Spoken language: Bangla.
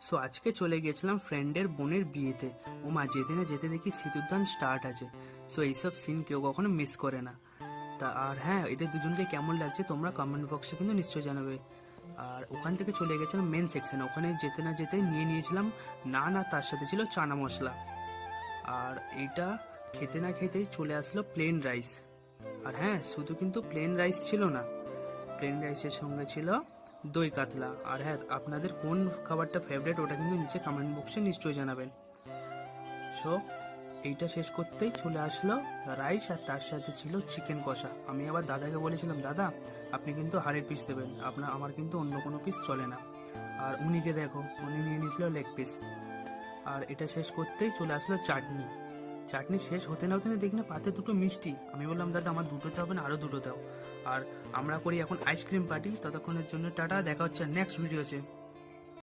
সো আজকে চলে গিয়েছিলাম ফ্রেন্ডের বোনের বিয়েতে। ও মা, যেতে না যেতে দেখি সিঁদুরদান স্টার্ট আছে। সো এইসব সিন কেউ কখনো মিস করে না। তা আর হ্যাঁ, এদের দুজনকে কেমন লাগছে তোমরা কমেন্ট বক্সে কিন্তু নিশ্চয়ই জানাবে। আর ওখান থেকে চলে গেছিলাম মেন সেকশনে। ওখানে যেতে না যেতে নিয়ে নিয়েছিলাম নান, আর তার সাথে ছিল চানা মশলা। আর এইটা খেতে না খেতেই চলে আসলো প্লেন রাইস। আর হ্যাঁ, শুধু কিন্তু প্লেন রাইস ছিল না, প্লেন রাইসের সঙ্গে ছিল দই কাতলা। আর হ্যাঁ, আপনাদের কোন খাবারটা ফেভারিট ওটা কিন্তু নিচে কমেন্ট বক্সে নিশ্চয়ই জানাবেন। সো এইটা শেষ করতেই চলে আসলো রাইস, আর তার সাথে ছিল চিকেন কষা। আমি আবার দাদাকে বলেছিলাম, দাদা আপনি কিন্তু হাড়ের পিস দেবেন, আমার কিন্তু অন্য কোনো পিস চলে না। আর উনিকে দেখো, উনি নিয়ে নিয়েছিল লেগ পিস। আর এটা শেষ করতেই চলে আসলো চাটনি। চাটনি শেষ হতে না হতে না দেখি না পাতে দুটো মিষ্টি। আমি বললাম, দাদা আমার দুটোতে হবে না, আরও দুটো দাও। আর আমরা করি এখন আইসক্রিম পার্টি। ততক্ষণের জন্য টাটা, দেখা হচ্ছে নেক্সট ভিডিওতে।